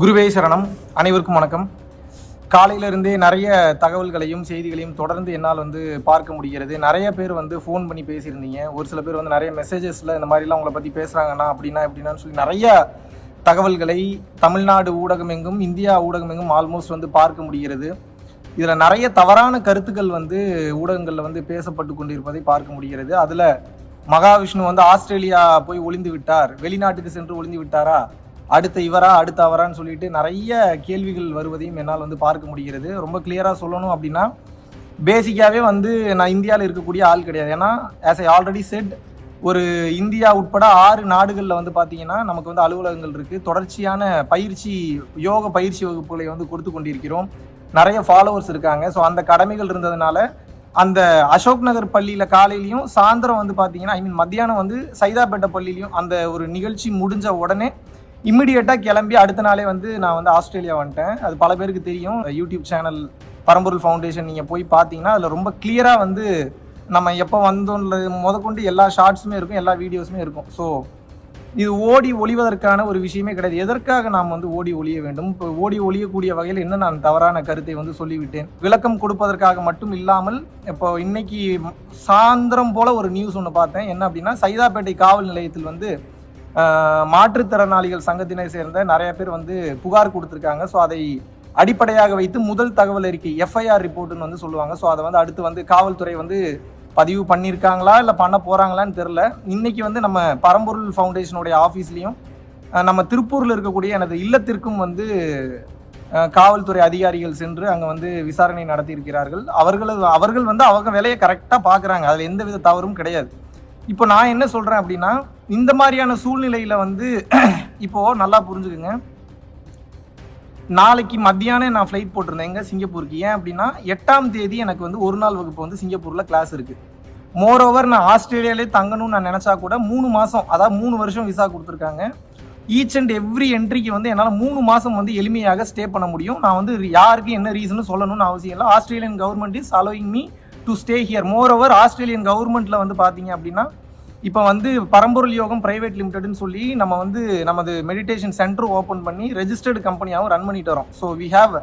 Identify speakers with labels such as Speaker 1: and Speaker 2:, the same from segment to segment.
Speaker 1: குருவே சரணம். அனைவருக்கும் வணக்கம். காலையிலிருந்தே நிறைய தகவல்களையும் செய்திகளையும் தொடர்ந்து என்னால் பார்க்க முடிகிறது. நிறைய பேர் ஃபோன் பண்ணி பேசியிருந்தீங்க. ஒரு சில பேர் நிறைய மெசேஜஸில் இந்த மாதிரிலாம் உங்களை பற்றி பேசுகிறாங்கண்ணா அப்படின்னா எப்படின்னான்னு சொல்லி நிறைய தகவல்களை தமிழ்நாடு ஊடகம் எங்கும் இந்தியா ஊடகம் எங்கும் ஆல்மோஸ்ட் பார்க்க முடிகிறது. இதில் நிறைய தவறான கருத்துக்கள் ஊடகங்களில் பேசப்பட்டு கொண்டிருப்பதை பார்க்க முடிகிறது. அதில் மகாவிஷ்ணு ஆஸ்திரேலியா போய் ஒளிந்து விட்டார், வெளிநாட்டுக்கு சென்று ஒளிந்து விட்டாரா, அடுத்த இவரா அடுத்த அவரான்னு சொல்லிட்டு நிறைய கேள்விகள் வருவதையும் என்னால் பார்க்க முடிகிறது. ரொம்ப கிளியராக சொல்லணும் அப்படின்னா பேசிக்காகவே நான் இந்தியாவில் இருக்கக்கூடிய ஆள் கிடையாது. ஏன்னா ஆஸ் ஐ ஆல்ரெடி செட், ஒரு இந்தியா உட்பட 6 நாடுகளில் பார்த்தீங்கன்னா நமக்கு அலுவலகங்கள் இருக்குது. தொடர்ச்சியான யோக பயிற்சி வகுப்புகளை கொடுத்து கொண்டிருக்கிறோம். நிறைய ஃபாலோவர்ஸ் இருக்காங்க. ஸோ அந்த கடமைகள் இருந்ததுனால அந்த அசோக் நகர் பள்ளியில் காலையிலையும் சாயந்தரம் பார்த்தீங்கன்னா மத்தியானம் சைதாப்பேட்டை பள்ளியிலையும் அந்த ஒரு நிகழ்ச்சி முடிஞ்ச உடனே இம்மிடியேட்டாக கிளம்பி அடுத்த நாளே நான் ஆஸ்திரேலியா வந்துட்டேன். அது பல பேருக்கு தெரியும். யூடியூப் சேனல் பரம்பொருள் ஃபவுண்டேஷன் நீங்கள் போய் பார்த்தீங்கன்னா அதில் ரொம்ப கிளியராக நம்ம எப்போ வந்தோன்றது முதற்கொண்டு எல்லா ஷார்ட்ஸுமே இருக்கும், எல்லா வீடியோஸுமே இருக்கும். ஸோ இது ஓடி ஒளிவதற்கான ஒரு விஷயமே கிடையாது. எதற்காக நாம் ஓடி ஒளிய வேண்டும்? இப்போ ஓடி ஒளியக்கூடிய வகையில் என்ன நான் தவறான கருத்தை சொல்லிவிட்டேன். விளக்கம் கொடுப்பதற்காக மட்டும் இல்லாமல் இப்போ இன்னைக்கு சாயந்தரம் போல் ஒரு நியூஸ் ஒன்று பார்த்தேன். என்ன அப்படின்னா, சைதாப்பேட்டை காவல் நிலையத்தில் மாற்றுத்திறனாளிகள் சங்கத்தினை சேர்ந்த நிறைய பேர் புகார் கொடுத்துருக்காங்க. ஸோ அதை அடிப்படையாக வைத்து முதல் தகவல் அறிக்கை எஃப்ஐஆர் ரிப்போர்ட்டுன்னு சொல்லுவாங்க. ஸோ அதை அடுத்து காவல்துறை பதிவு பண்ணியிருக்காங்களா இல்லை பண்ண போகிறாங்களான்னு தெரில. இன்னைக்கு நம்ம பரம்பொருள் ஃபவுண்டேஷனுடைய ஆஃபீஸ்லேயும் நம்ம திருப்பூரில் இருக்கக்கூடிய எனது இல்லத்திற்கும் காவல்துறை அதிகாரிகள் சென்று அங்கே விசாரணை நடத்தியிருக்கிறார்கள். அவர்கள் அவங்க வேலையை கரெக்டாக பார்க்குறாங்க. அதில் எந்த வித தவறும் கிடையாது. இப்போ நான் என்ன சொல்கிறேன் அப்படின்னா, இந்த மாதிரியான சூழ்நிலையில் இப்போது நல்லா புரிஞ்சுக்குங்க. நாளைக்கு மத்தியானம் நான் ஃப்ளைட் போட்டிருந்தேங்க சிங்கப்பூருக்கு. ஏன் அப்படின்னா 8ஆம் தேதி எனக்கு ஒரு நாள் வகுப்பு சிங்கப்பூரில் கிளாஸ் இருக்குது. மோரோவர் நான் ஆஸ்திரேலியாவிலே தங்கணும்னு நான் நினச்சா கூட 3 மாதம், அதாவது 3 வருஷம் விசா கொடுத்துருக்காங்க. ஈச் அண்ட் எவ்ரி என்ட்ரிக்கு என்னால் 3 மாதம் எளிமையாக ஸ்டே பண்ண முடியும். நான் யாருக்கு என்ன ரீசன் சொல்லணும்னு அவசியம் இல்லை. Australian government is allowing me to stay here. Moreover Australian கவர்மெண்ட்டில் பார்த்தீங்க அப்படின்னா இப்போ பரம்பொருள் யோகம் பிரைவேட் லிமிடெட்னு சொல்லி நம்ம நமது மெடிடேஷன் சென்டர் ஓப்பன் பண்ணி ரெஜிஸ்டர்டு கம்பெனியாகவும் ரன் பண்ணிட்டு வரோம். So we have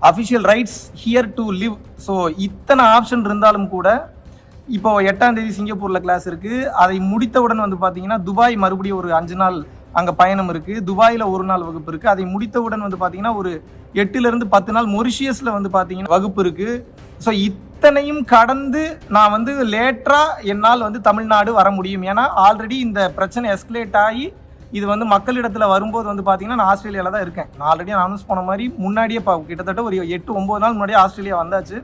Speaker 1: official rights here to live. So இத்தனை ஆப்ஷன் இருந்தாலும் கூட இப்போ 8ஆம் தேதி சிங்கப்பூரில் கிளாஸ் இருக்குது. அதை முடித்தவுடன் பார்த்தீங்கன்னா துபாய் மறுபடியும் ஒரு 5 நாள் அங்கே பயணம் இருக்குது. துபாயில் 1 நாள் வகுப்பு இருக்குது. அதை முடித்தவுடன் பார்த்தீங்கன்னா ஒரு 8லேருந்து 10 நாள் மொரிஷியஸில் பார்த்தீங்கன்னா வகுப்பு இருக்குது. ஸோ இத்தனையும் கடந்து நான் லேட்டராக என்னால் தமிழ்நாடு வர முடியும். ஏன்னா ஆல்ரெடி இந்த பிரச்சனை எஸ்கலேட் ஆகி இது மக்களிடத்தில் வரும்போது பார்த்தீங்கன்னா நான் ஆஸ்திரேலியாவில் தான் இருக்கேன். நான் ஆல்ரெடி அனௌன்ஸ் பண்ண மாதிரி முன்னாடியே கிட்டத்தட்ட ஒரு 8-9 நாள் முன்னாடியே ஆஸ்திரேலியா வந்தாச்சு.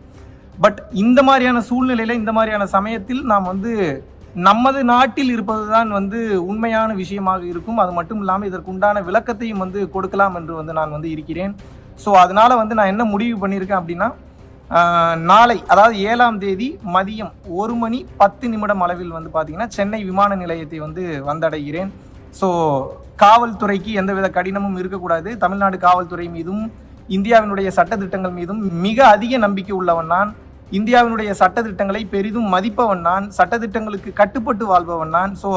Speaker 1: பட் இந்த மாதிரியான சூழ்நிலையில் இந்த மாதிரியான சமயத்தில் நாம் நமது நாட்டில் இருப்பது தான் உண்மையான விஷயமாக இருக்கும். அது மட்டும் இல்லாமல் இதற்குண்டான விளக்கத்தையும் கொடுக்கலாம் என்று நான் இருக்கிறேன். ஸோ அதனால் நான் என்ன முடிவு பண்ணியிருக்கேன் அப்படின்னா, நாளை அதாவது 7ஆம் தேதி மதியம் 1:10 அளவில் பார்த்தீங்கன்னா சென்னை விமான நிலையத்தை வந்தடைகிறேன். ஸோ காவல்துறைக்கு எந்தவித கடினமும் இருக்கக்கூடாது. தமிழ்நாடு காவல்துறை மீதும் இந்தியாவினுடைய சட்டத்திட்டங்கள் மீதும் மிக அதிக நம்பிக்கை உள்ளவன் நான். இந்தியாவினுடைய சட்டத்திட்டங்களை பெரிதும் மதிப்பவன் நான். சட்டத்திட்டங்களுக்கு கட்டுப்பட்டு வாழ்பவன் நான். ஸோ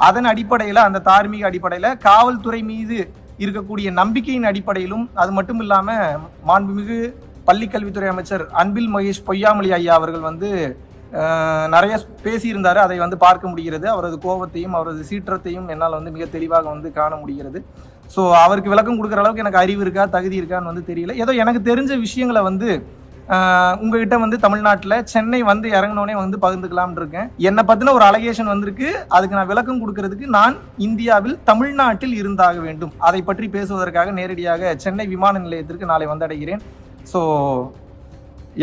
Speaker 1: அதன் அடிப்படையில், அந்த தார்மீக அடிப்படையில், காவல்துறை மீது இருக்கக்கூடிய நம்பிக்கையின் அடிப்படையிலும், அது மட்டும் இல்லாமல் மாண்புமிகு பள்ளிக்கல்வித்துறை அமைச்சர் அன்பில் மகேஷ் பொய்யாமொழி ஐயா அவர்கள் நிறைய பேசியிருந்தார். அதை பார்க்க முடிகிறது. அவரது கோபத்தையும் அவரது சீற்றத்தையும் என்னால் மிக தெளிவாக காண முடிகிறது. ஸோ அவருக்கு விளக்கம் கொடுக்குற அளவுக்கு எனக்கு அறிவு இருக்கா, தகுதி இருக்கான்னு தெரியல. ஏதோ எனக்கு தெரிஞ்ச விஷயங்களை உங்ககிட்ட தமிழ்நாட்டில் சென்னை இறங்கினோடனே பகிர்ந்துக்கலாம்னு இருக்கேன். என்னை பற்றின ஒரு அலகேஷன் வந்திருக்கு. அதுக்கு நான் விளக்கம் கொடுக்கறதுக்கு நான் இந்தியாவில் தமிழ்நாட்டில் இருந்தாக வேண்டும். அதை பற்றி பேசுவதற்காக நேரடியாக சென்னை விமான நிலையத்திற்கு நாளை வந்தடைகிறேன். ஸோ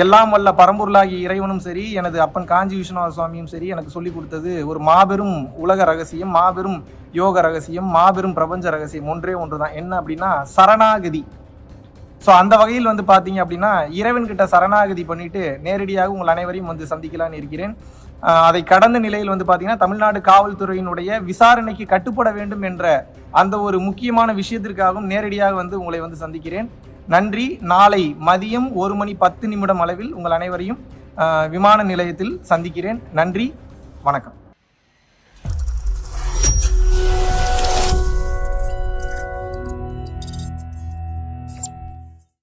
Speaker 1: எல்லாம் வல்ல பரம்பொருளாகிய இறைவனும் சரி, எனது அப்பன் காஞ்சி விஸ்வநாத சுவாமியும் சரி எனக்கு சொல்லிக் கொடுத்தது ஒரு மாபெரும் உலக ரகசியம், மாபெரும் யோக ரகசியம், மாபெரும் பிரபஞ்ச ரகசியம் ஒன்றே ஒன்று தான். என்ன அப்படின்னா சரணாகதி. ஸோ அந்த வகையில் பார்த்தீங்க அப்படின்னா இறைவன்கிட்ட சரணாகதி பண்ணிட்டு நேரடியாக உங்கள் அனைவரையும் சந்திக்கலான்னு இருக்கிறேன். அதை கடந்த நிலையில் பார்த்தீங்கன்னா தமிழ்நாடு காவல்துறையினுடைய விசாரணைக்கு கட்டுப்பட வேண்டும் என்ற அந்த ஒரு முக்கியமான விஷயத்திற்காகவும் நேரடியாக உங்களை சந்திக்கிறேன். நன்றி. நாளை மதியம் 1:10 அளவில் உங்கள் அனைவரையும் விமான நிலையத்தில் சந்திக்கிறேன். நன்றி, வணக்கம்.